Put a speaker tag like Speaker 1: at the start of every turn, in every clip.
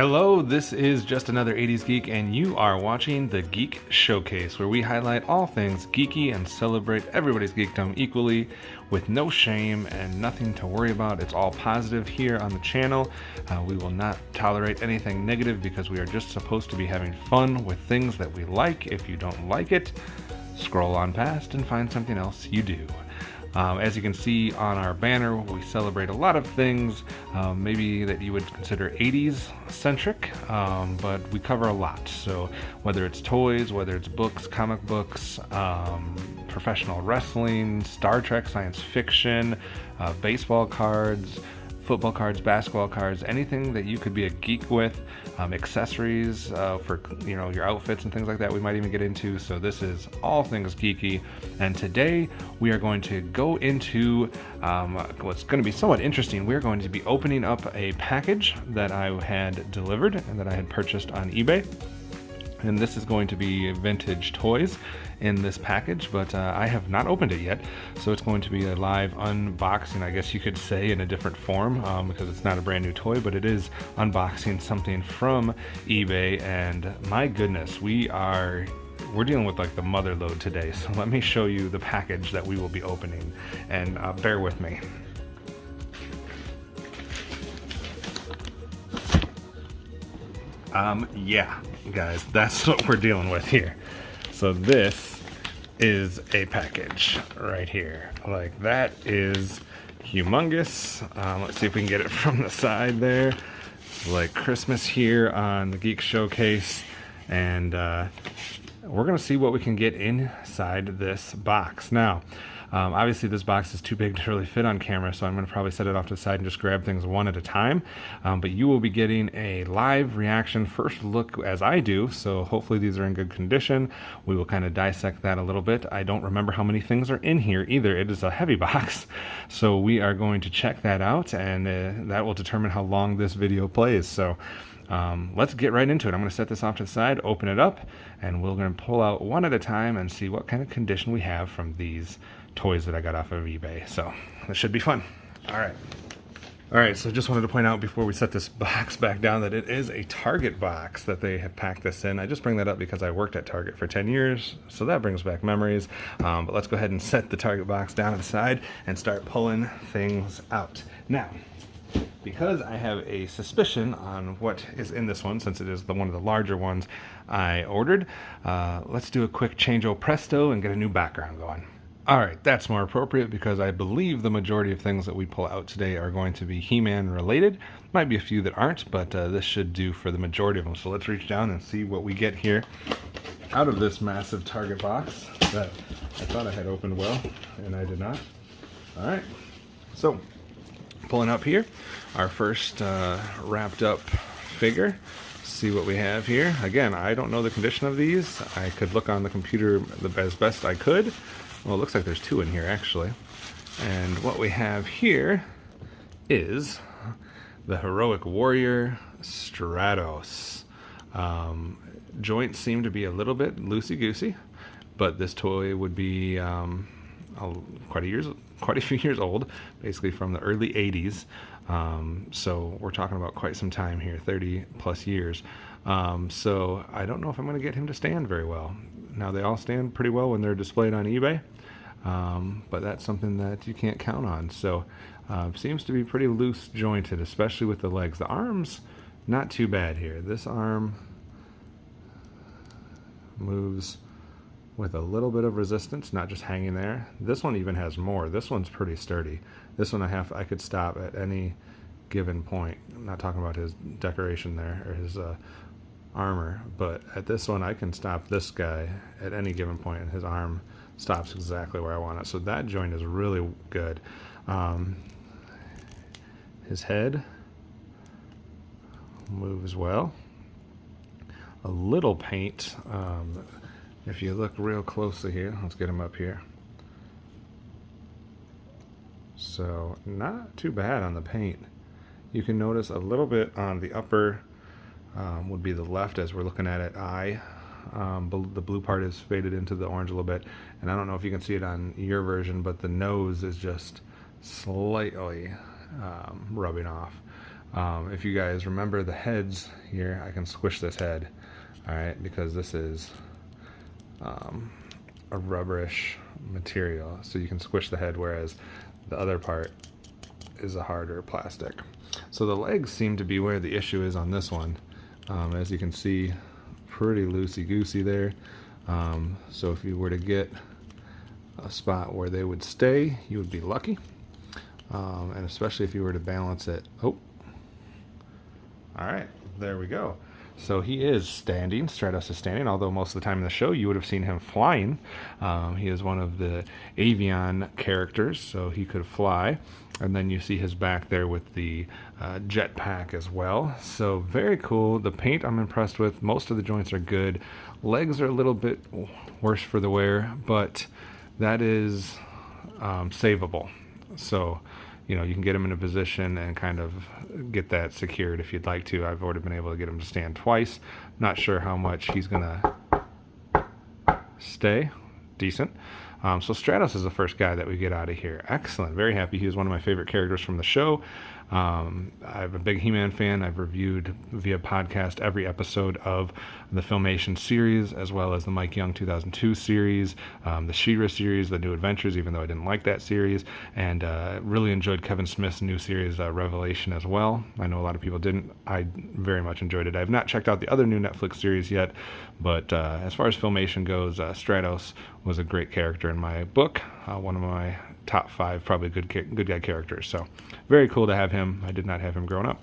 Speaker 1: Hello, this is just another 80s Geek, and you are watching the Geek Showcase, where we highlight all things geeky and celebrate everybody's geekdom equally, with no shame and nothing to worry about. It's all positive here on the channel. We will not tolerate anything negative because we are just supposed to be having fun with things that we like. If you don't like it, scroll on past and find something else you do. As you can see on our banner, we celebrate a lot of things, maybe that you would consider 80s centric, but we cover a lot. So whether it's toys, whether it's books, comic books, professional wrestling, Star Trek, science fiction, baseball cards, football cards, basketball cards, anything that you could be a geek with, accessories for your outfits and things like that we might even get into. So this is all things geeky, and today we are going to go into what's going to be somewhat interesting. We're going to be opening up a package that I had delivered and that I had purchased on eBay. And this is going to be vintage toys in this package, but I have not opened it yet, so it's going to be a live unboxing, I guess you could say, in a different form, because it's not a brand new toy, but it is unboxing something from eBay. And my goodness, we're dealing with like the mother load today, so let me show you the package that we will be opening, and bear with me. Yeah, guys, that's what we're dealing with here. So this is a package right here. Like, that is humongous. Let's see if we can get it from the side there. Like Christmas here on the Geek Showcase. And we're gonna see what we can get inside this box. Now, obviously this box is too big to really fit on camera, so I'm going to probably set it off to the side and just grab things one at a time. But you will be getting a live reaction, first look as I do, so hopefully these are in good condition. We will kind of dissect that a little bit. I don't remember how many things are in here either. It is a heavy box, so we are going to check that out, and that will determine how long this video plays. So let's get right into it. I'm going to set this off to the side, open it up, and we're going to pull out one at a time and see what kind of condition we have from these toys that I got off of eBay. So this should be fun. All right, so just wanted to point out before we set this box back down that it is a Target box that they have packed this in. I just bring that up because I worked at Target for 10 years, so that brings back memories. But let's go ahead and set the Target box down to the side and start pulling things out. Now, because I have a suspicion on what is in this one, since it is one of the larger ones I ordered, let's do a quick change-o presto and get a new background going. Alright, that's more appropriate because I believe the majority of things that we pull out today are going to be He-Man related. Might be a few that aren't, but this should do for the majority of them. So let's reach down and see what we get here out of this massive Target box that I thought I had opened well, and I did not. Alright, so pulling up here, our first wrapped up figure. See what we have here. Again, I don't know the condition of these. I could look on the computer as best I could. Well, it looks like there's two in here actually. And what we have here is the Heroic Warrior Stratos. Joints seem to be a little bit loosey-goosey, but this toy would be quite a few years old, basically from the early 80s. So we're talking about quite some time here, 30 plus years. So I don't know if I'm going to get him to stand very well. Now, they all stand pretty well when they're displayed on eBay, but that's something that you can't count on. So seems to be pretty loose jointed, especially with the legs. The arms, not too bad here. This arm moves with a little bit of resistance, not just hanging there. This one even has more. This one's pretty sturdy. This one I could stop at any given point. I'm not talking about his decoration there, or his armor, but at this one I can stop this guy at any given point and his arm stops exactly where I want it. So that joint is really good. His head moves well. A little paint, if you look real closely here, let's get him up here. So not too bad on the paint. You can notice a little bit on the upper would be the left as we're looking at it eye. The blue part is faded into the orange a little bit, and I don't know if you can see it on your version, but the nose is just slightly rubbing off. If you guys remember the heads here, I can squish this head, all right, because this is a rubberish material, so you can squish the head, whereas the other part is a harder plastic. So the legs seem to be where the issue is on this one. As you can see, pretty loosey-goosey there. So if you were to get a spot where they would stay, you would be lucky. And especially if you were to balance it. Oh, all right, there we go. So he is standing, Stratos is standing, although most of the time in the show you would have seen him flying. He is one of the avian characters, so he could fly. And then you see his back there with the jetpack as well. So very cool. The paint I'm impressed with. Most of the joints are good. Legs are a little bit worse for the wear, but that is savable. So, you know, you can get him in a position and kind of get that secured if you'd like to. I've already been able to get him to stand twice. Not sure how much he's gonna stay. Decent. So Stratos is the first guy that we get out of here. Excellent. Very happy. He was one of my favorite characters from the show. I'm a big He-Man fan. I've reviewed via podcast every episode of the Filmation series, as well as the Mike Young 2002 series, the She-Ra series, The New Adventures, even though I didn't like that series, and really enjoyed Kevin Smith's new series, Revelation, as well. I know a lot of people didn't. I very much enjoyed it. I have not checked out the other new Netflix series yet, but as far as Filmation goes, Stratos was a great character in my book, one of my top 5 probably good guy characters. So very cool to have him. I did not have him growing up.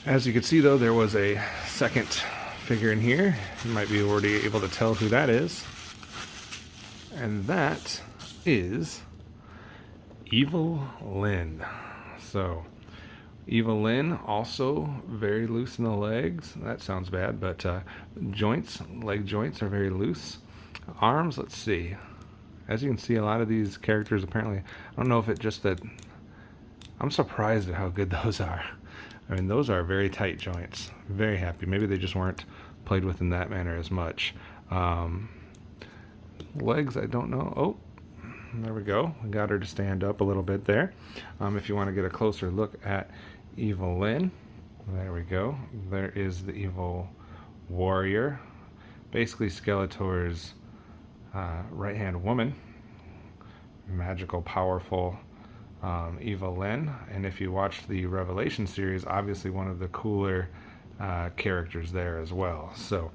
Speaker 1: As you can see, though, there was a second figure in here. You might be already able to tell who that is, and that is Evil Lyn. So Evil Lyn, also very loose in the legs. That sounds bad, but leg joints are very loose. Arms, let's see. As you can see, a lot of these characters apparently, I don't know if it's just that, I'm surprised at how good those are. I mean, those are very tight joints. Very happy. Maybe they just weren't played with in that manner as much. Legs, I don't know. Oh, there we go. We got her to stand up a little bit there. If you want to get a closer look at Evil Lyn, there we go. There is the Evil Warrior. Basically Skeletor's right-hand woman. Magical, powerful Evil Lyn. And if you watched the Revelation series, obviously one of the cooler characters there as well. So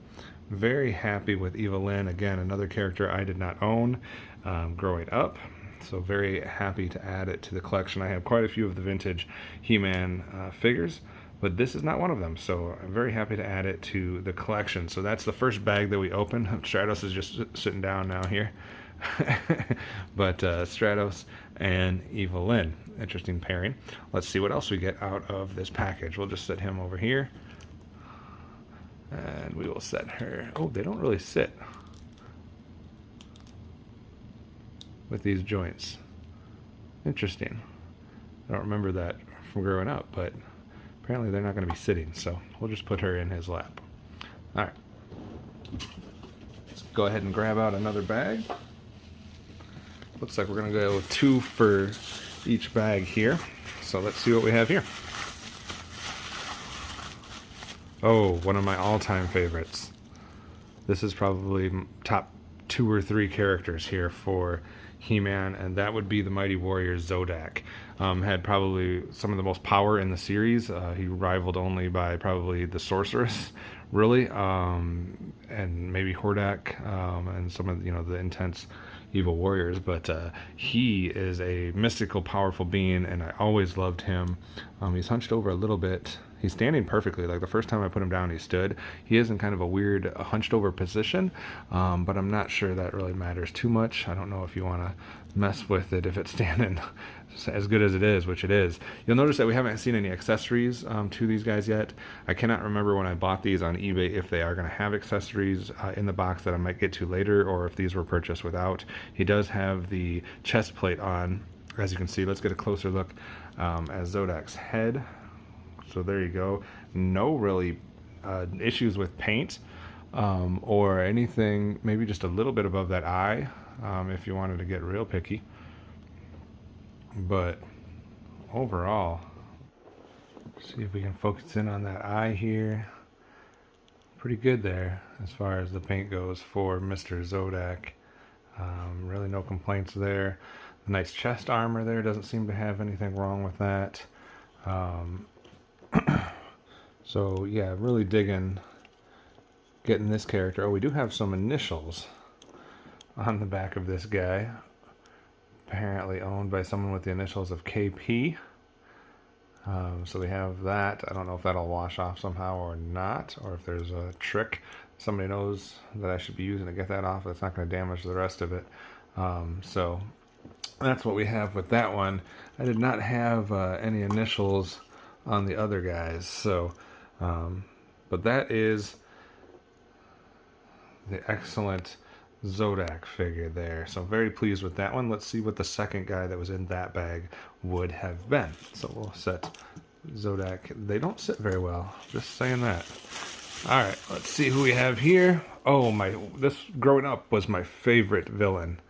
Speaker 1: very happy with Evil Lyn. Again, another character I did not own growing up. So very happy to add it to the collection. I have quite a few of the vintage He-Man figures, but this is not one of them. So I'm very happy to add it to the collection. So that's the first bag that we open. Stratos is just sitting down now here. But Stratos and Evil Lyn. Interesting pairing. Let's see what else we get out of this package. We'll just set him over here. And we will set her. Oh, they don't really sit with these joints. Interesting. I don't remember that from growing up, but apparently they're not going to be sitting, so we'll just put her in his lap. All right. Let's go ahead and grab out another bag. Looks like we're going to go with 2 for each bag here. So let's see what we have here. Oh, one of my all-time favorites. This is probably top 2 or 3 characters here for He-Man, and that would be the Mighty Warrior Zodak. Had probably some of the most power in the series. He rivaled only by probably the Sorceress, really, and maybe Hordak, and some of the intense evil warriors. But he is a mystical, powerful being, and I always loved him. He's hunched over a little bit. He's standing perfectly. Like the first time I put him down, he stood. He is in kind of a weird hunched over position, but I'm not sure that really matters too much. I don't know if you want to mess with it if it's standing as good as it is, which it is. You'll notice that we haven't seen any accessories to these guys yet. I cannot remember when I bought these on eBay if they are going to have accessories in the box that I might get to later, or if these were purchased without. He does have the chest plate on, as you can see. Let's get a closer look at Zodak's head. So there you go. No really issues with paint or anything, maybe just a little bit above that eye if you wanted to get real picky. But overall, see if we can focus in on that eye here. Pretty good there as far as the paint goes for Mr. Zodak. Really no complaints there. The nice chest armor there, doesn't seem to have anything wrong with that. So yeah, really digging getting this character. Oh, we do have some initials on the back of this guy. Apparently owned by someone with the initials of KP. So we have that. I don't know if that'll wash off somehow or not, or if there's a trick somebody knows that I should be using to get that off that's not going to damage the rest of it. So that's what we have with that one. I did not have any initials on the other guys, so but that is the excellent Zodak figure there. So I'm very pleased with that one. Let's see what the second guy that was in that bag would have been. So we'll set Zodak. They don't sit very well, just saying that. Alright, let's see who we have here. Oh, this growing up was my favorite villain.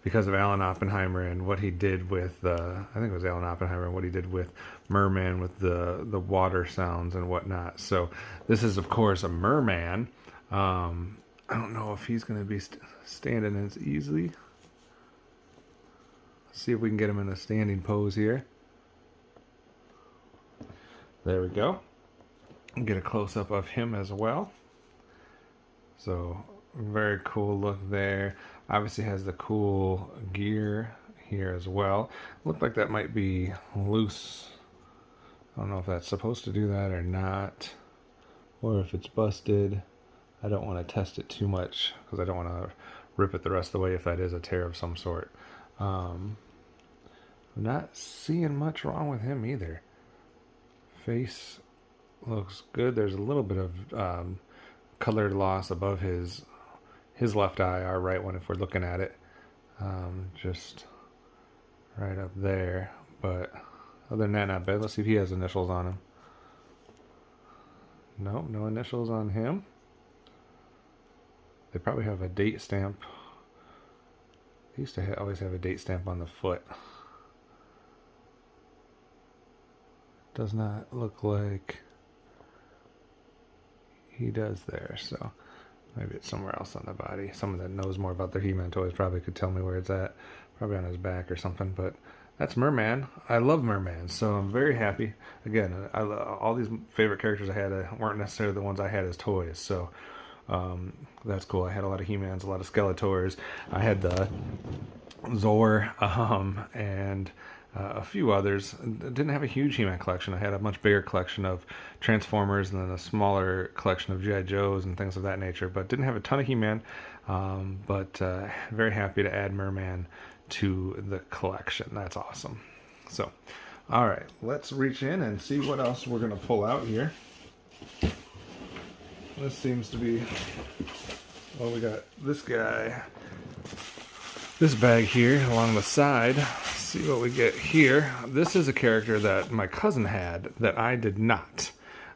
Speaker 1: Because of Alan Oppenheimer and what he did with, I think it was Alan Oppenheimer, and what he did with Merman with the water sounds and whatnot. So this is, of course, a Merman. I don't know if he's going to be standing as easily. Let's see if we can get him in a standing pose here. There we go. Get a close-up of him as well. So very cool look there. Obviously has the cool gear here as well. Looked like that might be loose. I don't know if that's supposed to do that or not, or if it's busted. I don't want to test it too much because I don't want to rip it the rest of the way if that is a tear of some sort. I'm not seeing much wrong with him either. Face looks good. There's a little bit of color loss above his left eye, our right one if we're looking at it. Just right up there. But other than that, not bad. Let's see if he has initials on him. No, no initials on him. They probably have a date stamp. They used to always have a date stamp on the foot. Does not look like he does there, so maybe it's somewhere else on the body. Someone that knows more about their He-Man toys probably could tell me where it's at. Probably on his back or something, but that's Merman. I love Merman, so I'm very happy. Again, all these favorite characters I had weren't necessarily the ones I had as toys, so that's cool. I had a lot of He-Mans, a lot of Skeletors. I had the Zor, and a few others. Didn't have a huge He-Man collection. I had a much bigger collection of Transformers and then a smaller collection of G.I. Joes and things of that nature, but didn't have a ton of He-Man, but very happy to add Merman to the collection. That's awesome. So, alright, let's reach in and see what else we're going to pull out here. This seems to be, well, we got this guy, this bag here along the side. Let's see what we get here. This is a character that my cousin had that I did not.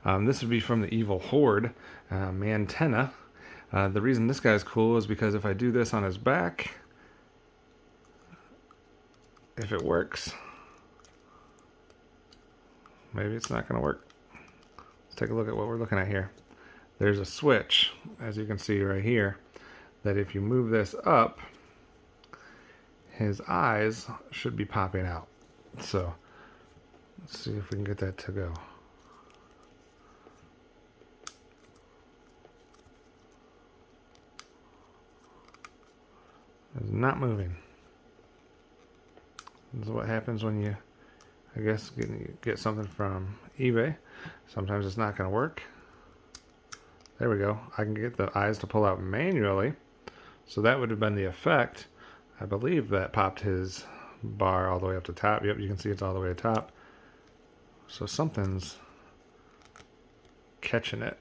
Speaker 1: This would be from the Evil Horde, Mantenna. The reason this guy's cool is because if I do this on his back, if it works, maybe it's not going to work. Let's take a look at what we're looking at here. There's a switch, as you can see right here, that if you move this up, his eyes should be popping out. So let's see if we can get that to go. It's not moving. This is what happens when you, I guess, get something from eBay. Sometimes it's not going to work. There we go. I can get the eyes to pull out manually. So that would have been the effect. I believe that popped his bar all the way up to top. Yep, you can see it's all the way to top. So something's catching it.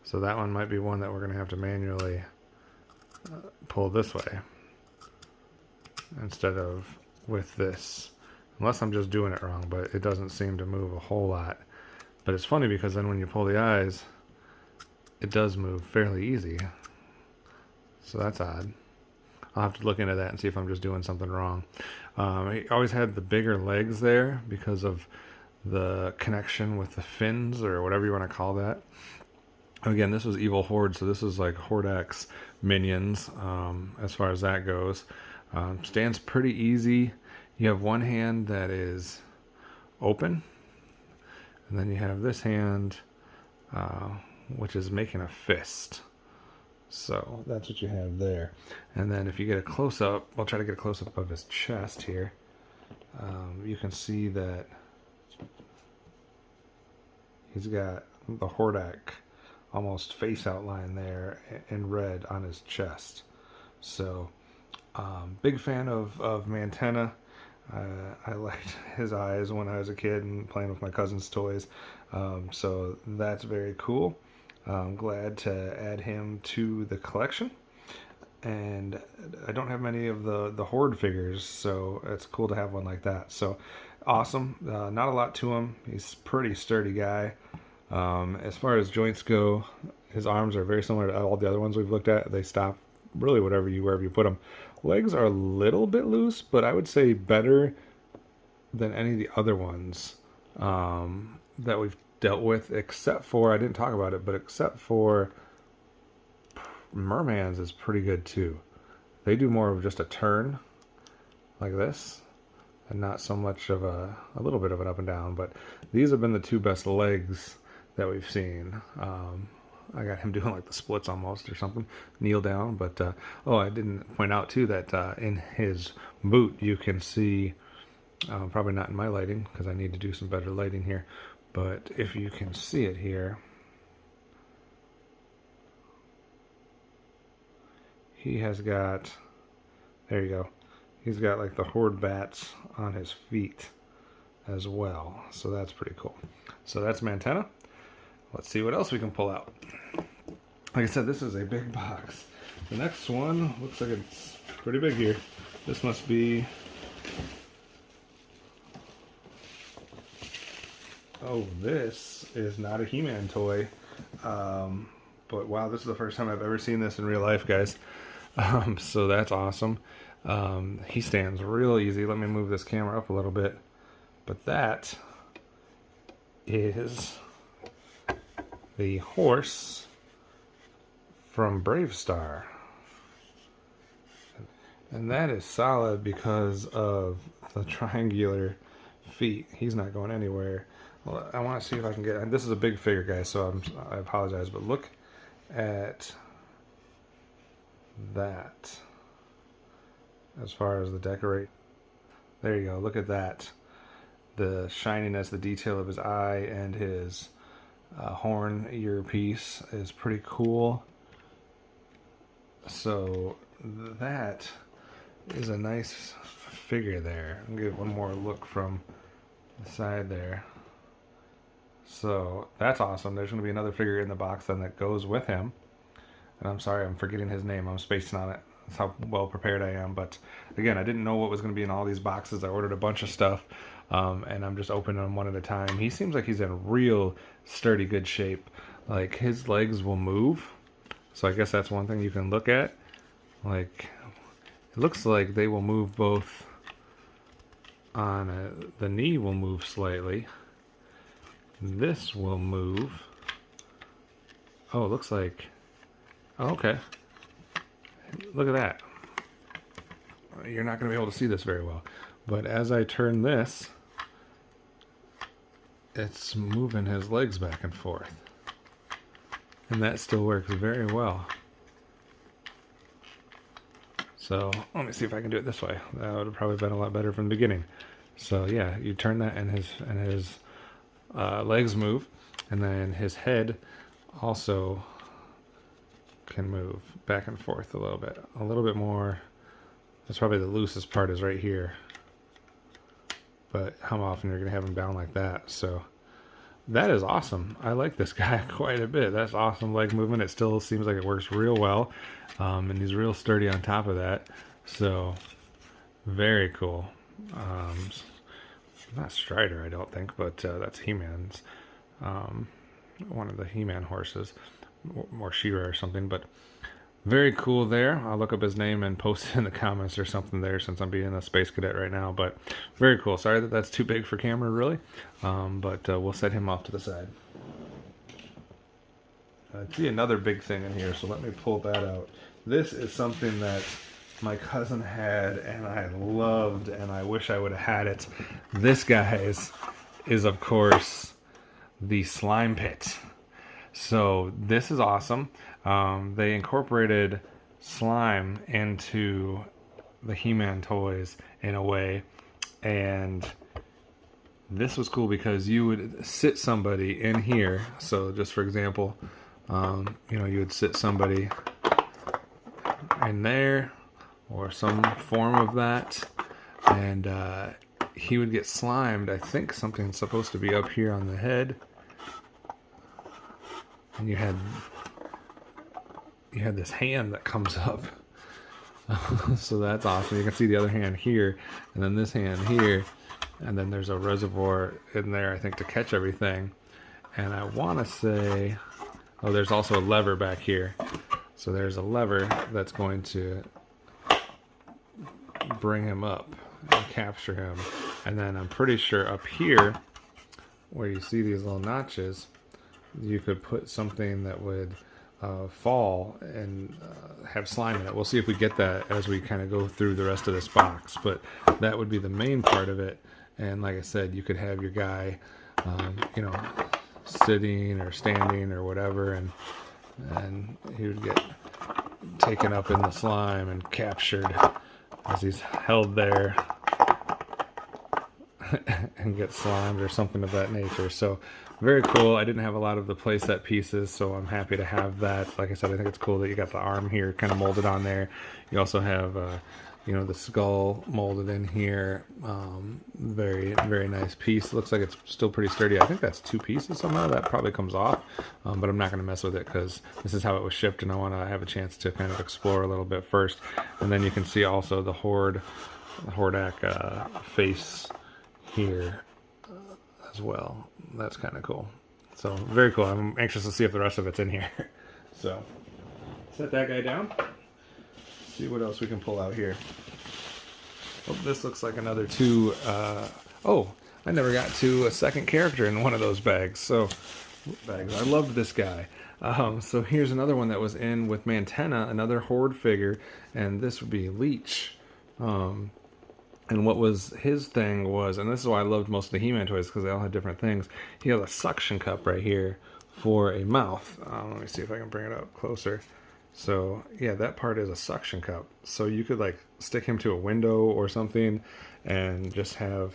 Speaker 1: So that one might be one that we're going to have to manually pull this way instead of with this. Unless I'm just doing it wrong, but it doesn't seem to move a whole lot. But it's funny because then when you pull the eyes, it does move fairly easy. So that's odd. I'll have to look into that and see if I'm just doing something wrong. He always had the bigger legs there because of the connection with the fins, or whatever you want to call that. Again, this was Evil Horde, so this is like Horde X minions, as far as that goes. Stands pretty easy. You have one hand that is open, and then you have this hand, which is making a fist. So that's what you have there. And then if you get a close-up, I'll try to get a close-up of his chest here. You can see that he's got the Hordak almost face outline there in red on his chest. So big fan of Mantenna. I liked his eyes when I was a kid and playing with my cousin's toys. So that's very cool. I'm glad to add him to the collection. And I don't have many of the Horde figures, so it's cool to have one like that. So awesome. Not a lot to him. He's a pretty sturdy guy. As far as joints go, his arms are very similar to all the other ones we've looked at. They stop really wherever you put them. Legs are a little bit loose, but I would say better than any of the other ones that we've dealt with, except for, I didn't talk about it, but except for Merman's is pretty good too. They do more of just a turn like this, and not so much of a little bit of an up and down, but these have been the two best legs that we've seen. I got him doing like the splits almost or something, kneel down. But oh, I didn't point out too that in his boot you can see, probably not in my lighting because I need to do some better lighting here, but if you can see it here, he has got, there you go, he's got like the Horde bats on his feet as well, so that's pretty cool. So that's Mantenna. Let's see what else we can pull out. Like I said, this is a big box. The next one looks like it's pretty big here. This must be, oh, this is not a He-Man toy. But wow, this is the first time I've ever seen this in real life, guys. So that's awesome. He stands real easy. Let me move this camera up a little bit. But that is the horse from Brave Star. And that is solid because of the triangular feet. He's not going anywhere. Well, I want to see if I can get, and this is a big figure, guys, so I apologize, but look at that as far as the decorate. There you go, look at that. The shininess, the detail of his eye and his horn earpiece is pretty cool. So that is a nice figure there. I'll give one more look from the side there. So that's awesome. There's going to be another figure in the box then that goes with him. And I'm sorry, I'm forgetting his name. I'm spacing on it. That's how well prepared I am. But again, I didn't know what was going to be in all these boxes. I ordered a bunch of stuff, and I'm just opening them one at a time. He seems like he's in real sturdy, good shape. Like, his legs will move. So I guess that's one thing you can look at. Like, it looks like they will move both on the knee will move slightly. This will move. Oh, it looks like, oh, okay. Look at that. You're not going to be able to see this very well. But as I turn this, it's moving his legs back and forth. And that still works very well. So let me see if I can do it this way. That would have probably been a lot better from the beginning. So yeah, you turn that and his legs move, and then his head also can move back and forth a little bit more. That's probably the loosest part is right here. But how often you're going to have him down like that? So that is awesome. I like this guy quite a bit. That's awesome leg movement. It still seems like it works real well. And he's real sturdy on top of that. So very cool. Not Strider, I don't think, but that's He-Man's. One of the He-Man horses. Or She-Ra or something. But very cool there. I'll look up his name and post it in the comments or something there, since I'm being a space cadet right now. But very cool. Sorry that that's too big for camera, really. But we'll set him off to the side. I see another big thing in here, so let me pull that out. This is something that my cousin had and I loved, and I wish I would have had it. This, guys, is of course the slime pit. So this is awesome. They incorporated slime into the He-Man toys in a way, and this was cool because you would sit somebody in here. So just for example, you know, you would sit somebody in there or some form of that, and he would get slimed. I think something's supposed to be up here on the head, and you had this hand that comes up. So that's awesome. You can see the other hand here, and then this hand here, and then there's a reservoir in there, I think, to catch everything. And I want to say, oh, there's also a lever back here. So there's a lever that's going to bring him up and capture him. And then I'm pretty sure up here, where you see these little notches, you could put something that would fall and have slime in it. We'll see if we get that as we kind of go through the rest of this box, but that would be the main part of it. And like I said, you could have your guy, you know, sitting or standing or whatever, and he would get taken up in the slime and captured as he's held there and get slimed or something of that nature. So very cool. I didn't have a lot of the playset pieces, so I'm happy to have that. Like I said, I think it's cool that you got the arm here kind of molded on there. You also have you know, the skull molded in here. Very, very nice piece. Looks like it's still pretty sturdy. I think that's 2 pieces somehow. That probably comes off, but I'm not going to mess with it because this is how it was shipped, and I want to have a chance to kind of explore a little bit first. And then you can see also the Hordak face here as well. That's kind of cool. So very cool. I'm anxious to see if the rest of it's in here. So set that guy down. See what else we can pull out here. Oh, this looks like another 2. Oh, I never got to a second character in one of those bags. So bags. I loved this guy. So here's another one that was in with Mantenna, another Horde figure, and this would be Leech. And what was his thing was, and this is why I loved most of the He-Man toys, because they all had different things. He had a suction cup right here for a mouth. Let me see if I can bring it up closer. So yeah, that part is a suction cup. So you could like stick him to a window or something and just have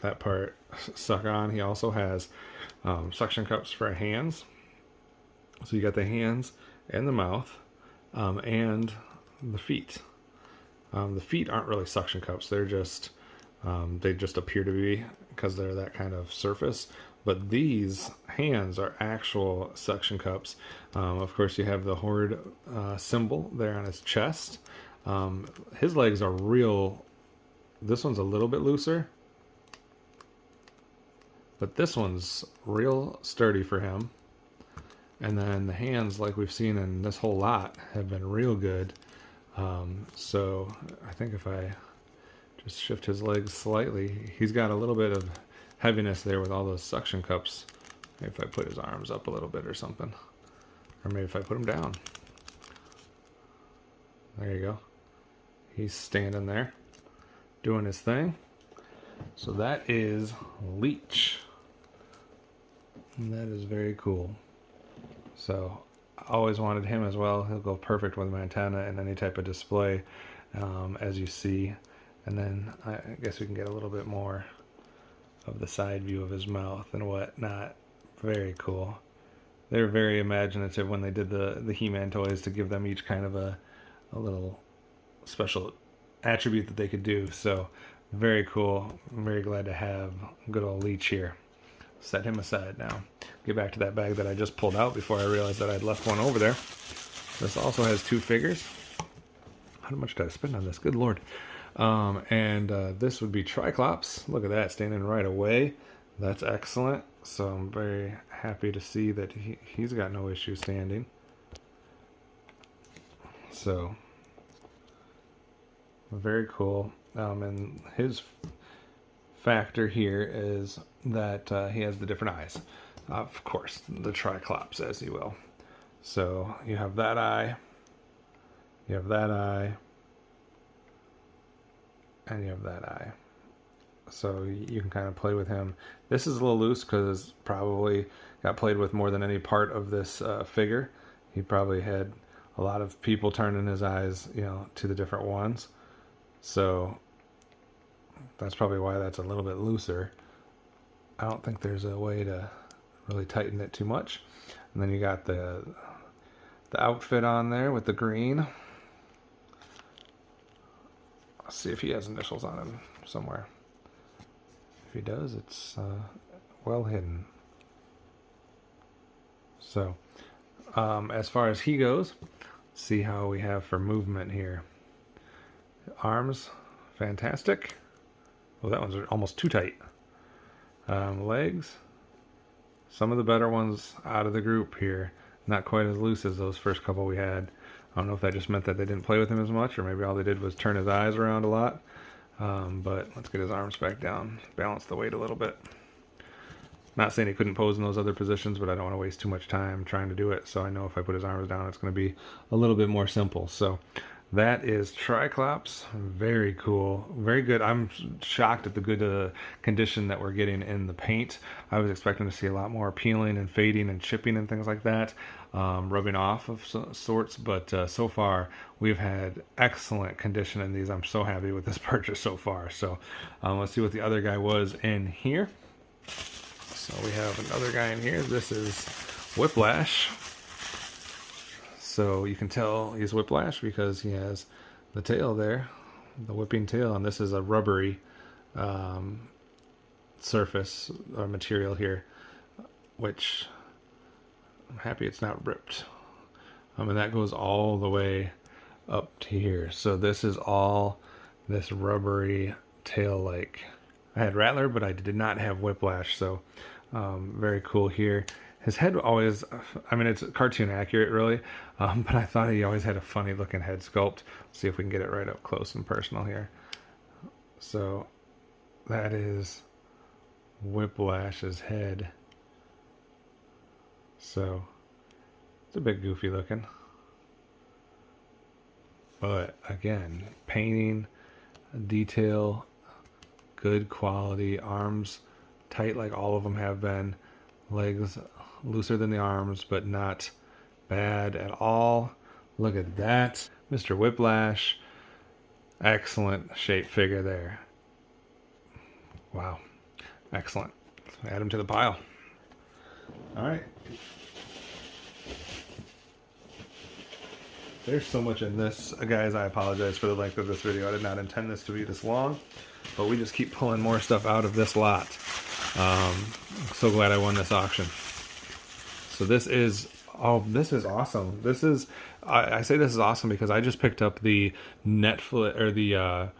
Speaker 1: that part suck on. He also has suction cups for hands. So you got the hands and the mouth and the feet. The feet aren't really suction cups. They're just, they just appear to be because they're that kind of surface. But these hands are actual suction cups. Of course, you have the Horde symbol there on his chest. His legs are real. This one's a little bit looser, but this one's real sturdy for him. And then the hands, like we've seen in this whole lot, have been real good. So I think if I just shift his legs slightly, he's got a little bit of heaviness there with all those suction cups. Maybe if I put his arms up a little bit or something, or maybe if I put him down. There you go. He's standing there doing his thing. So that is Leech, and that is very cool. So I always wanted him as well. He'll go perfect with Mantenna and any type of display, as you see. And then I guess we can get a little bit more of the side view of his mouth and whatnot. Very cool. They were very imaginative when they did the He-Man toys to give them each kind of a little special attribute that they could do. So very cool. I'm very glad to have good old Leech here. Set him aside now. Get back to that bag that I just pulled out before I realized that I'd left one over there. This also has 2 figures. How much did I spend on this? Good Lord. This would be Triclops. Look at that, standing right away. That's excellent. So I'm very happy to see that he's got no issue standing. So very cool. And his factor here is that he has the different eyes. Of course, the Triclops, as you will. So you have that eye, you have that eye, and you have that eye. So you can kind of play with him. This is a little loose because probably got played with more than any part of this figure. He probably had a lot of people turning his eyes, you know, to the different ones. So that's probably why that's a little bit looser. I don't think there's a way to really tighten it too much. And then you got the outfit on there with the green. Let's see if he has initials on him somewhere. If he does, it's well hidden. So, as far as he goes, see how we have for movement here. Arms, fantastic. Oh, that one's almost too tight. Legs, some of the better ones out of the group here. Not quite as loose as those first couple we had. I don't know if that just meant that they didn't play with him as much, or maybe all they did was turn his eyes around a lot. But let's get his arms back down, balance the weight a little bit. Not saying he couldn't pose in those other positions, but I don't want to waste too much time trying to do it. So I know if I put his arms down, it's going to be a little bit more simple. So that is Triclops. Very cool. Very good. I'm shocked at the good condition that we're getting in the paint. I was expecting to see a lot more peeling and fading and chipping and things like that, rubbing off of sorts. But so far, we've had excellent condition in these. I'm so happy with this purchase so far. So let's see what the other guy was in here. So we have another guy in here. This is Whiplash. So you can tell he's Whiplash because he has the tail there, the whipping tail, and this is a rubbery surface or material here, which I'm happy it's not ripped. And that goes all the way up to here. So this is all this rubbery tail-like. I had Rattler, but I did not have Whiplash, so very cool here. His head always, I mean, it's cartoon accurate, really, but I thought he always had a funny looking head sculpt. Let's see if we can get it right up close and personal here. So that is Whiplash's head. So it's a bit goofy looking. But again, painting, detail, good quality, arms tight like all of them have been, legs looser than the arms, but not bad at all. Look at that. Mr. Whiplash. Excellent shape figure there. Wow. Excellent. Add him to the pile. All right. There's so much in this. Guys, I apologize for the length of this video. I did not intend this to be this long, but we just keep pulling more stuff out of this lot. I'm so glad I won this auction. So this is, oh, this is awesome. This is, I say this is awesome because I just picked up the Netflix, or the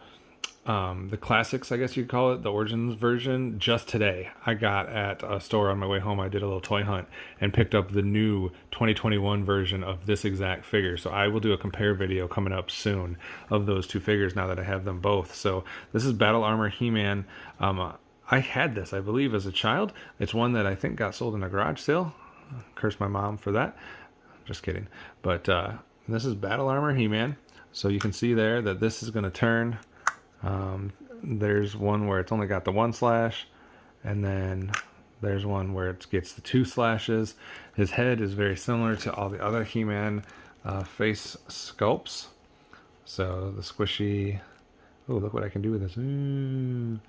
Speaker 1: classics, I guess you'd call it, the Origins version, just today. I got at a store on my way home. I did a little toy hunt and picked up the new 2021 version of this exact figure. So I will do a compare video coming up soon of those two figures now that I have them both. So this is Battle Armor He-Man. I had this, I believe, as a child. It's one that I think got sold in a garage sale. Curse my mom for that. Just kidding. But this is Battle Armor He-Man. So you can see there that this is going to turn. There's one where it's only got the one slash, and then there's one where it gets the two slashes. His head is very similar to all the other He-Man face sculpts. So the squishy, oh, look what I can do with this. Ooh.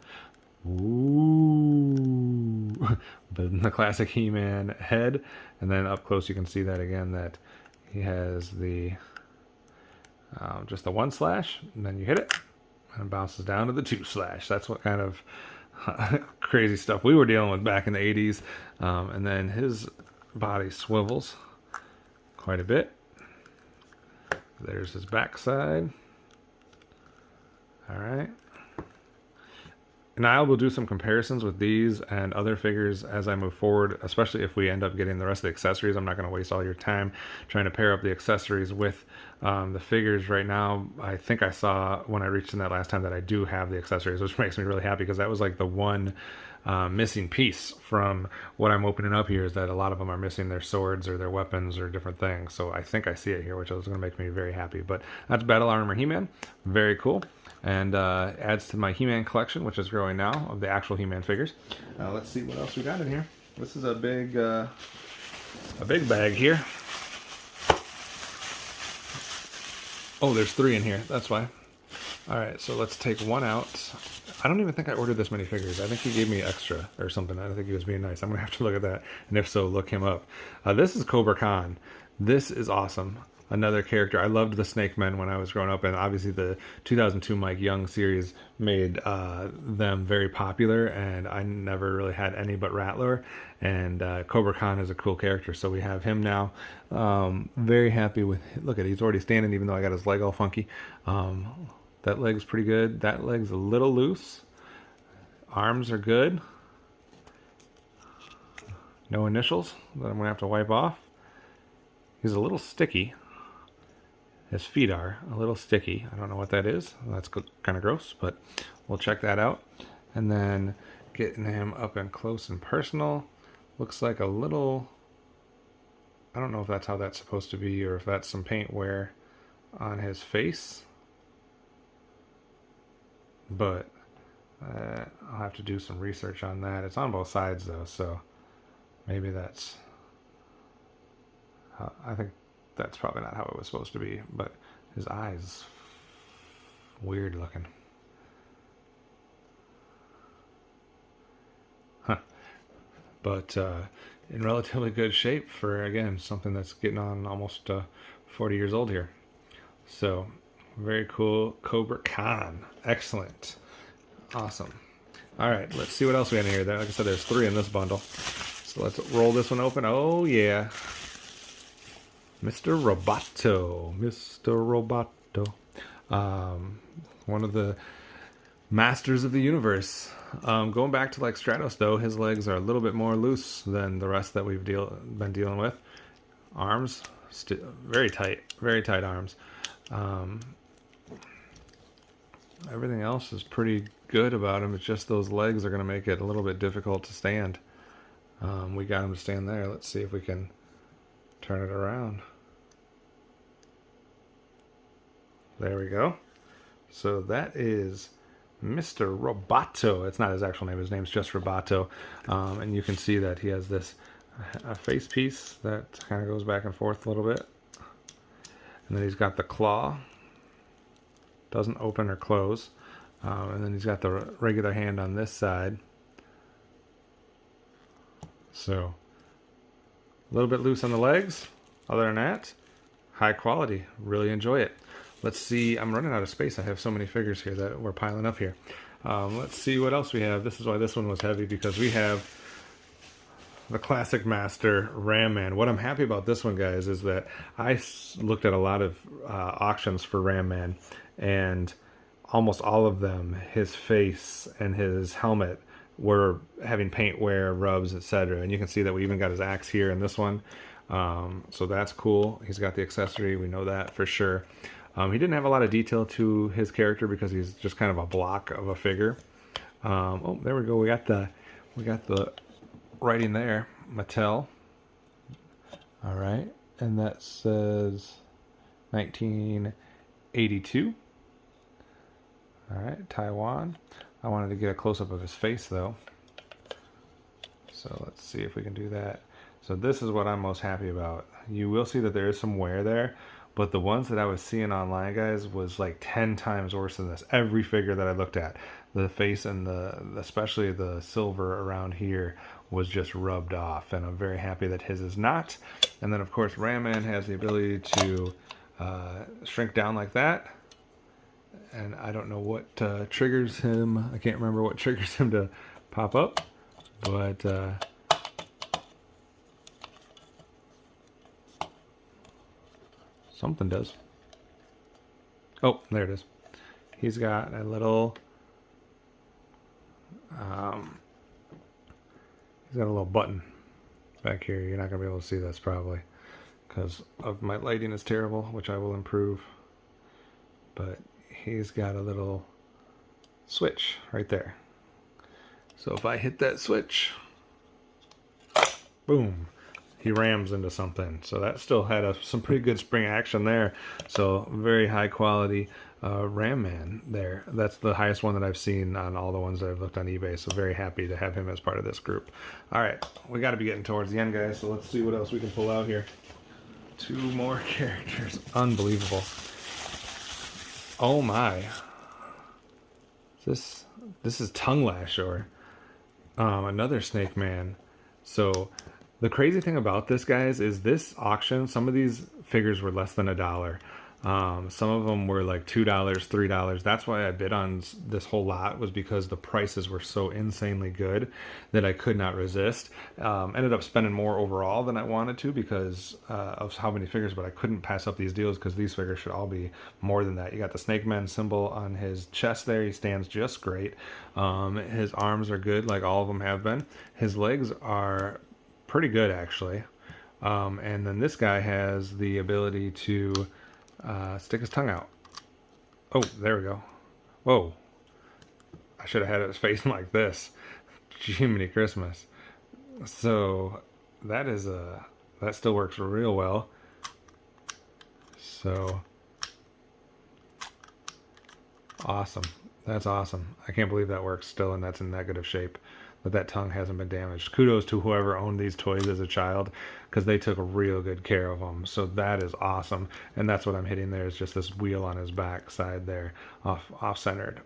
Speaker 1: The classic He-Man head, and then up close you can see that again, that he has the just the one slash, and then you hit it and it bounces down to the two slash. That's what kind of crazy stuff we were dealing with back in the 80s. And then his body swivels quite a bit. There's his backside. All right. And I will do some comparisons with these and other figures as I move forward, especially if we end up getting the rest of the accessories. I'm not going to waste all your time trying to pair up the accessories with the figures right now. I think I saw when I reached in that last time that I do have the accessories, which makes me really happy because that was like the one missing piece from what I'm opening up here, is that a lot of them are missing their swords or their weapons or different things. So I think I see it here, which is going to make me very happy. But that's Battle Armor He-Man. Very cool. And adds to my He-Man collection, which is growing now, of the actual He-Man figures. Let's see what else we got in here. This is a big bag here. Oh, there's 3 in here. That's why. All right, so let's take one out. I don't even think I ordered this many figures. I think he gave me extra or something. I think he was being nice. I'm gonna have to look at that, and if so, look him up. This is Cobra Khan. This is awesome. Another character. I loved the Snake Men when I was growing up, and obviously the 2002 Mike Young series made them very popular, and I never really had any but Rattler, and Cobra Khan is a cool character, so we have him now. Very happy with, look at it, he's already standing even though I got his leg all funky. That leg's pretty good. That leg's a little loose. Arms are good. No initials that I'm going to have to wipe off. He's a little sticky. His feet are a little sticky. I don't know what that is. That's kind of gross, but we'll check that out. And then getting him up and close and personal. Looks like a little... I don't know if that's how that's supposed to be or if that's some paint wear on his face. But I'll have to do some research on that. It's on both sides though, so maybe that's... I think that's probably not how it was supposed to be, but his eyes, weird looking. Huh. But in relatively good shape for, again, something that's getting on almost 40 years old here. So, very cool. Cobra Khan. Excellent. Awesome. All right, let's see what else we have in here. Like I said, there's 3 in this bundle. So let's roll this one open. Oh, yeah. Mr. Roboto. Mr. Roboto. One of the masters of the universe. Going back to like Stratos, though, his legs are a little bit more loose than the rest that we've been dealing with. Arms, very tight arms. Everything else is pretty good about him. It's just those legs are going to make it a little bit difficult to stand. We got him to stand there. Let's see if we can turn it around. There we go. So that is Mr. Roboto. It's not his actual name. His name's just Roboto. And you can see that he has this a face piece that kind of goes back and forth a little bit. And then he's got the claw. Doesn't open or close. And then he's got the regular hand on this side. So, a little bit loose on the legs. Other than that, high quality. Really enjoy it. Let's see. I'm running out of space. I have so many figures here that we're piling up here. Let's see what else we have. This is why this one was heavy, because we have the classic master Ram Man. What I'm happy about this one, guys, is that I looked at a lot of auctions for Ram Man, and almost all of them, his face and his helmet were having paint wear, rubs, etc. And you can see that we even got his axe here in this one. So that's cool. He's got the accessory. We know that for sure. He didn't have a lot of detail to his character because he's just kind of a block of a figure. Oh, there we go. We got the writing there, Mattel. All right, and that says 1982. All right, Taiwan. I wanted to get a close-up of his face though, so let's see if we can do that. So this is what I'm most happy about. You will see that there is some wear there, but the ones that I was seeing online, guys, was like 10 times worse than this. Every figure that I looked at, the face and especially the silver around here was just rubbed off, and I'm very happy that his is not. And then of course Ram Man has the ability to shrink down like that, and I don't know what triggers him. I can't remember what triggers him to pop up, but something does. Oh, there it is. He's got a little He's got a little button back here. You're not going to be able to see this probably because of my lighting is terrible, which I will improve. But he's got a little switch right there. So if I hit that switch, boom, he rams into something. So that still had some pretty good spring action there. So very high quality Ram Man there. That's the highest one that I've seen on all the ones that I've looked on eBay. So very happy to have him as part of this group. All right, we got to be getting towards the end, guys. So let's see what else we can pull out here. 2 more characters. Unbelievable. Oh my. This is Tongue Lasher. Another Snake Man. So the crazy thing about this, guys, is this auction, some of these figures were less than $1. Some of them were like $2, $3. That's why I bid on this whole lot, was because the prices were so insanely good that I could not resist. Ended up spending more overall than I wanted to because of how many figures, but I couldn't pass up these deals because these figures should all be more than that. You got the Snake Man symbol on his chest there. He stands just great. His arms are good, like all of them have been. His legs are pretty good, actually. And then this guy has the ability to stick his tongue out. Oh, there we go. Whoa. I should have had it facing like this. Jiminy Christmas. So that is that still works real well. So awesome. That's awesome. I can't believe that works still and that's in that good of shape. But that tongue hasn't been damaged. Kudos to whoever owned these toys as a child, because they took real good care of them. So that is awesome. And that's what I'm hitting there, is just this wheel on his back side there, off-centered.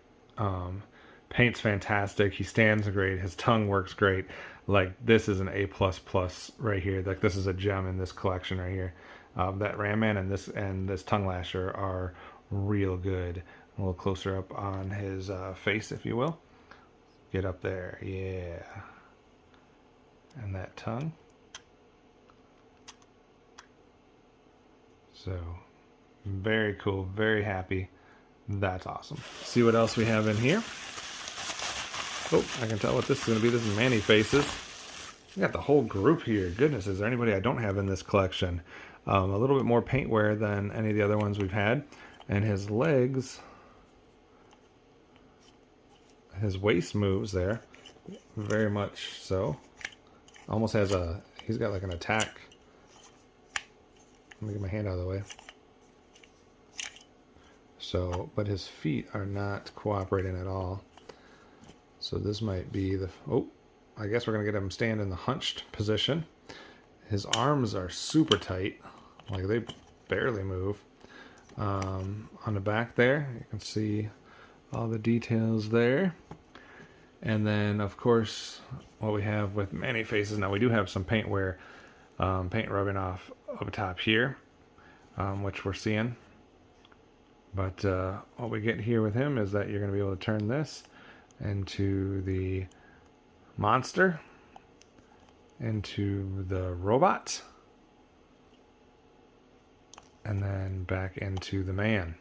Speaker 1: Paint's fantastic. He stands great. His tongue works great. Like, this is an A++ right here. Like, this is a gem in this collection right here. That Ram Man and this Tongue Lasher are real good. A little closer up on his face, if you will. Get up there, yeah. And that tongue. So, very cool, very happy. That's awesome. See what else we have in here. Oh, I can tell what this is going to be. This is Manny Faces. We got the whole group here. Goodness, is there anybody I don't have in this collection? A little bit more paint wear than any of the other ones we've had. And his legs... his waist moves there, very much so. Almost has he's got like an attack. Let me get my hand out of the way. So, but his feet are not cooperating at all. So this might be the, oh, I guess we're gonna get him stand in the hunched position. His arms are super tight, like they barely move. On the back there, you can see all the details there. And then, of course, what we have with Manny Faces, now we do have some paint wear, paint rubbing off up top here, which we're seeing. But what we get here with him is that you're going to be able to turn this into the monster, into the robot, and then back into the man.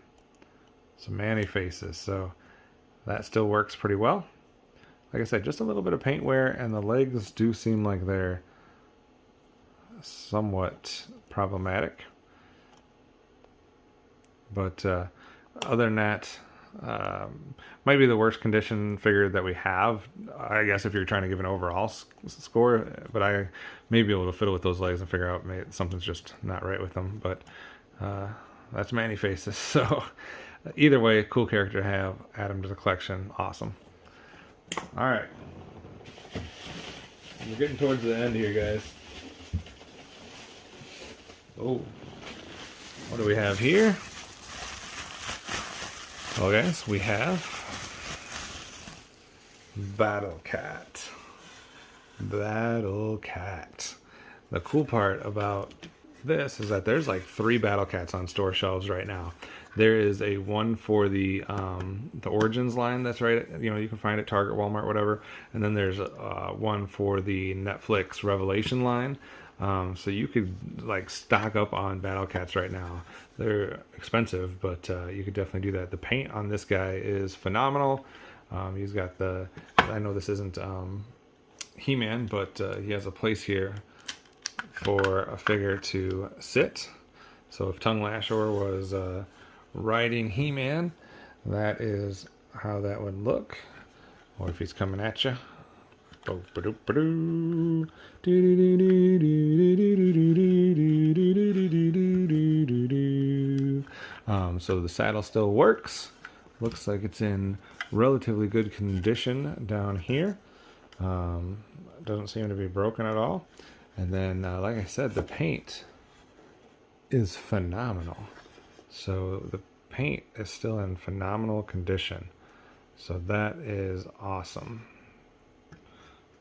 Speaker 1: So Manny Faces. So that still works pretty well. Like I said, just a little bit of paint wear, and the legs do seem like they're somewhat problematic. But other than that, might be the worst condition figure that we have, I guess, if you're trying to give an overall score. But I may be able to fiddle with those legs and figure out maybe something's just not right with them. But that's Manny Faces. So either way, cool character to have. Add him to the collection. Awesome. All right. We're getting towards the end here, guys. Oh, what do we have here? Well, guys, we have Battle Cat. Battle Cat. The cool part about this is that there's like 3 Battle Cats on store shelves right now. There is a one for the Origins line that's right, you know, you can find it Target, Walmart, whatever. And then there's one for the Netflix Revelation line. So you could like stock up on Battle Cats right now. They're expensive, but you could definitely do that. The paint on this guy is phenomenal. He's got the, I know this isn't He-Man, but he has a place here for a figure to sit. So if Tongue Lasher was riding He-Man, that is how that would look. Or if he's coming at you. So the saddle still works. Looks like it's in relatively good condition down here. Doesn't seem to be broken at all. And then, like I said, the paint is phenomenal. So the paint is still in phenomenal condition. So that is awesome.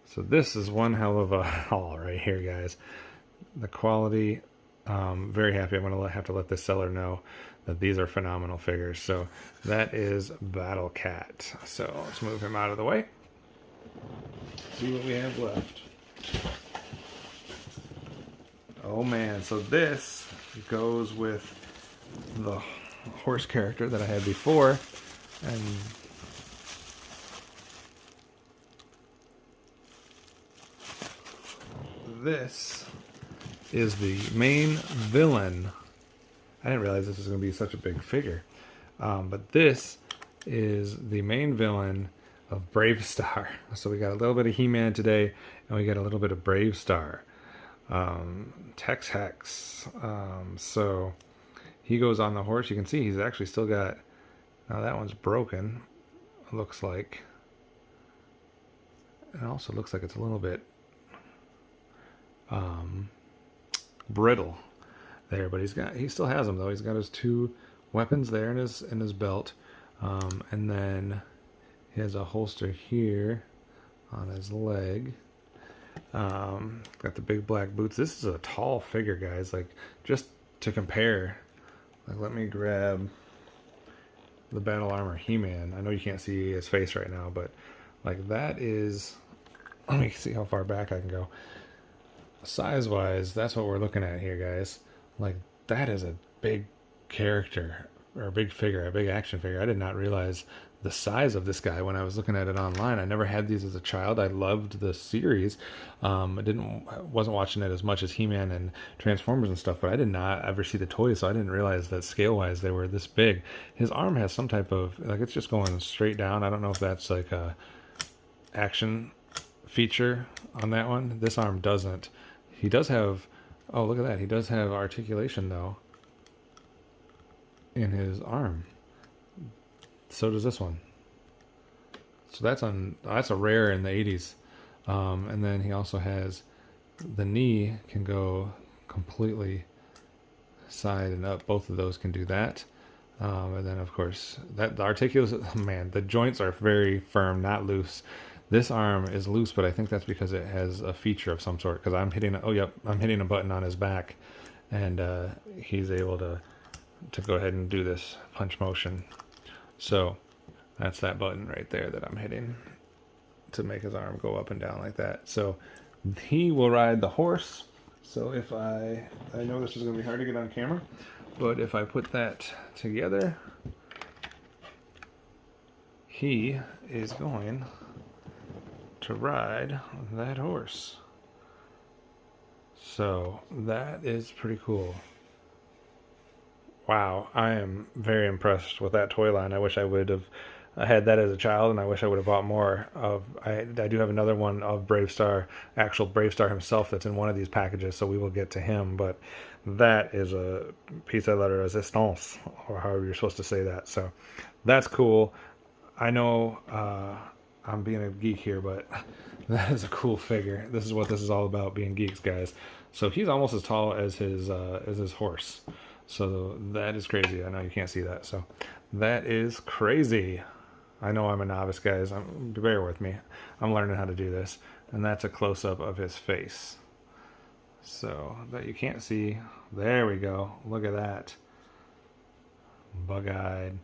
Speaker 1: So this is one hell of a haul right here, guys. The quality, very happy. I'm going to have to let the seller know that these are phenomenal figures. So that is Battle Cat. So let's move him out of the way. See what we have left. Oh man, so this goes with the horse character that I had before. And this is the main villain. I didn't realize this was going to be such a big figure. But this is the main villain of Brave Star. So we got a little bit of He-Man today, and we got a little bit of Brave Star. Tex Hex. So he goes on the horse. You can see he's actually still got, now that one's broken, it looks like. It also looks like it's a little bit brittle there, but he still has them though. He's got his two weapons there in his belt, and then he has a holster here on his leg. Got the big black boots. This is a tall figure, guys. Like, just to compare, like, let me grab the Battle Armor He-Man. I know you can't see his face right now, but like, that is, let me see how far back I can go. Size wise, that's what we're looking at here, guys. Like, that is a big character, or a big figure, a big action figure. I did not realize the size of this guy when I was looking at it online. I never had these as a child. I loved the series. I wasn't watching it as much as He-Man and Transformers and stuff, but I did not ever see the toys, so I didn't realize that scale-wise they were this big. His arm has some type of, like, it's just going straight down. I don't know if that's like a action feature on that one. This arm doesn't. He does have, oh, look at that. He does have articulation, though, in his arm. So does this one. So that's a rare in the 80s. And then he also has, the knee can go completely side and up. Both of those can do that. And then, of course, that the articulation, man, the joints are very firm, not loose. This arm is loose, but I think that's because it has a feature of some sort. Because I'm hitting, I'm hitting a button on his back, and he's able to go ahead and do this punch motion. So that's that button right there that I'm hitting to make his arm go up and down like that. So he will ride the horse. So if I know this is going to be hard to get on camera, but if I put that together, he is going to ride that horse. So that is pretty cool. Wow, I am very impressed with that toy line. I wish I would have had that as a child, and I wish I would have bought more of. I do have another one of Brave Star, actual Brave Star himself, that's in one of these packages, so we will get to him. But that is a piece de la resistance, or however you're supposed to say that. So that's cool. I know I'm being a geek here, but that is a cool figure. This is what this is all about, being geeks, guys. So he's almost as tall as his horse. So that is crazy. I know you can't see that. So that is crazy. I know I'm a novice, guys. Bear with me. I'm learning how to do this. And that's a close-up of his face. So that you can't see. There we go. Look at that. Bug-eyed,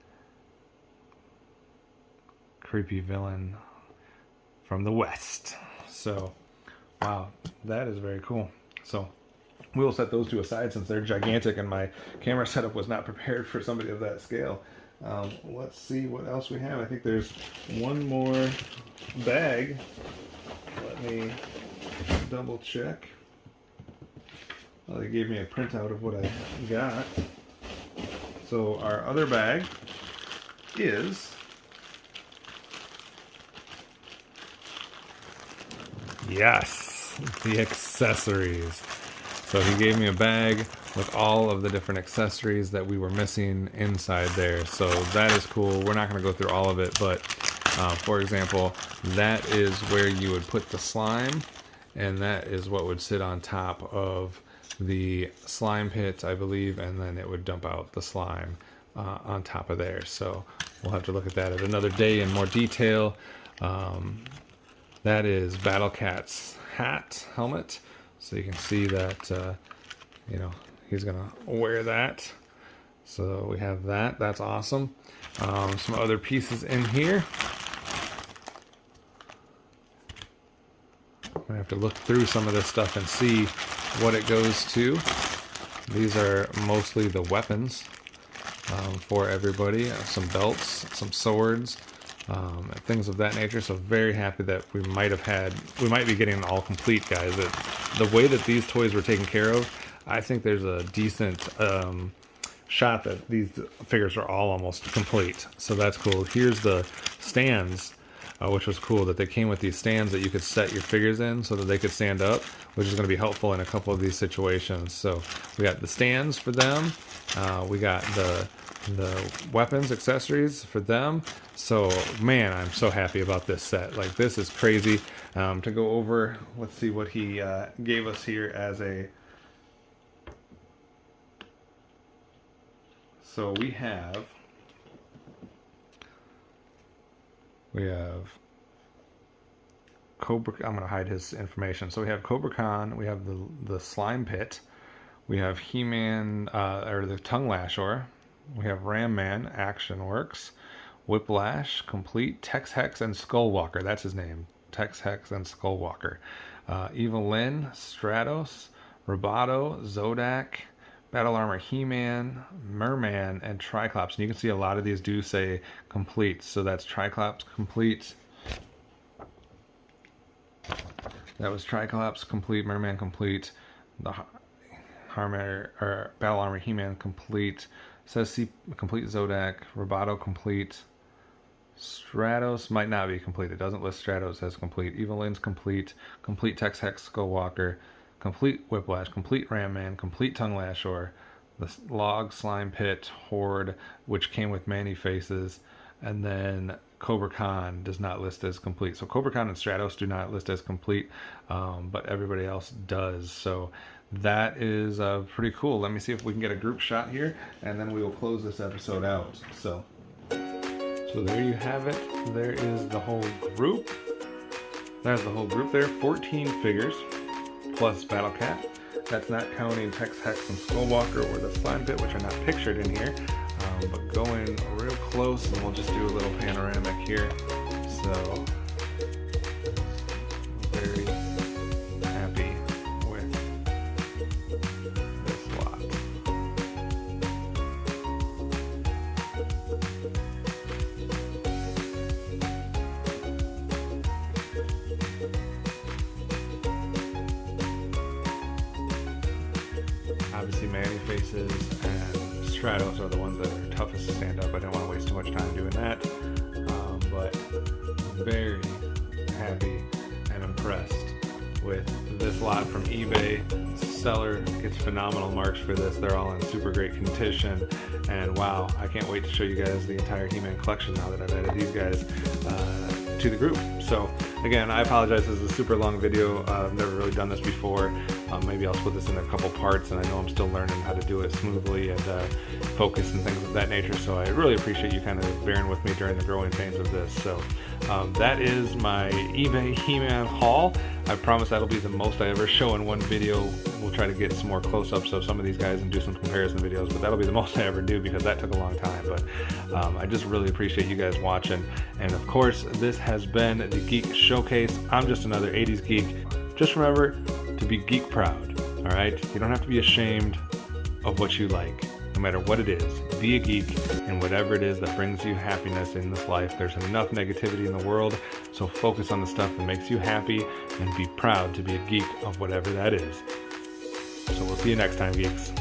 Speaker 1: creepy villain from the West. So, wow, that is very cool. So we'll set those two aside since they're gigantic and my camera setup was not prepared for somebody of that scale. Let's see what else we have. I think there's one more bag. Let me double check. Well, they gave me a printout of what I got. So our other bag is yes, the accessories. So he gave me a bag with all of the different accessories that we were missing inside there. So that is cool. We're not going to go through all of it, but for example, that is where you would put the slime, and that is what would sit on top of the slime pit, I believe, and then it would dump out the slime on top of there. So we'll have to look at that at another day in more detail. That is Battle Cat's helmet. So you can see that, you know, he's gonna wear that. So we have that. That's awesome. Some other pieces in here. I'm gonna have to look through some of this stuff and see what it goes to. These are mostly the weapons for everybody. Some belts, some swords, things of that nature. So very happy that we might be getting all complete, guys. The way that these toys were taken care of, I think there's a decent shot that these figures are all almost complete. So that's cool. Here's the stands, which was cool that they came with these stands that you could set your figures in so that they could stand up, which is going to be helpful in a couple of these situations. So we got the stands for them. We got the weapons accessories for them. So man, I'm so happy about this set. Like, this is crazy. To go over, let's see what he gave us here as a. So we have Cobra. I'm going to hide his information. So we have Cobra Khan. We have the slime pit. We have He-Man, or the Tongue Lasher. We have Ram Man, Action Works, Whiplash, Complete, Tex Hex, and Skullwalker. That's his name. Tex Hex and Skullwalker. Evelyn, Stratos, Roboto, Zodak, Battle Armor He-Man, Merman, and Triclops. And you can see a lot of these do say complete. So that's Triclops complete. That was Triclops complete, Merman complete, the Battle Armor He-Man complete, says C complete, Zodak, Roboto complete, Stratos might not be complete. It doesn't list Stratos as complete. Evelyn's complete, complete Tex Hex Skullwalker, complete Whiplash, complete Ram Man, complete Tongue Lasher, the Log Slime Pit Horde, which came with many faces, and then Cobra Khan does not list as complete. So Cobra Khan and Stratos do not list as complete, but everybody else does. So that is pretty cool. Let me see if we can get a group shot here, and then we will close this episode out. So there you have it. There is the whole group. There's the whole group there. 14 figures plus Battle Cat. That's not counting Tex Hex and Skullwalker or the Slime Pit, which are not pictured in here. But going real close, and we'll just do a little panoramic here. So very happy with this lot. Obviously, Manny faces and Stratos are the ones that are toughest to stand up. I didn't want to waste too much time doing that, but very happy and impressed with this lot from eBay. Seller gets phenomenal marks for this. They're all in super great condition, and wow, I can't wait to show you guys the entire He-Man collection now that I've added these guys to the group. So again, I apologize, this is a super long video. I've never really done this before. Maybe I'll split this into a couple parts, and I know I'm still learning how to do it smoothly and focus and things of that nature, so I really appreciate you kind of bearing with me during the growing pains of this. So that is my eBay He-Man haul. I promise that'll be the most I ever show in one video. We'll try to get some more close-ups of some of these guys and do some comparison videos, but that'll be the most I ever do because that took a long time. But I just really appreciate you guys watching, and of course this has been the Geek Showcase. I'm just another 80s geek. Just remember to be geek proud, alright? You don't have to be ashamed of what you like, no matter what it is. Be a geek in whatever it is that brings you happiness in this life. There's enough negativity in the world, so focus on the stuff that makes you happy and be proud to be a geek of whatever that is. So we'll see you next time, geeks.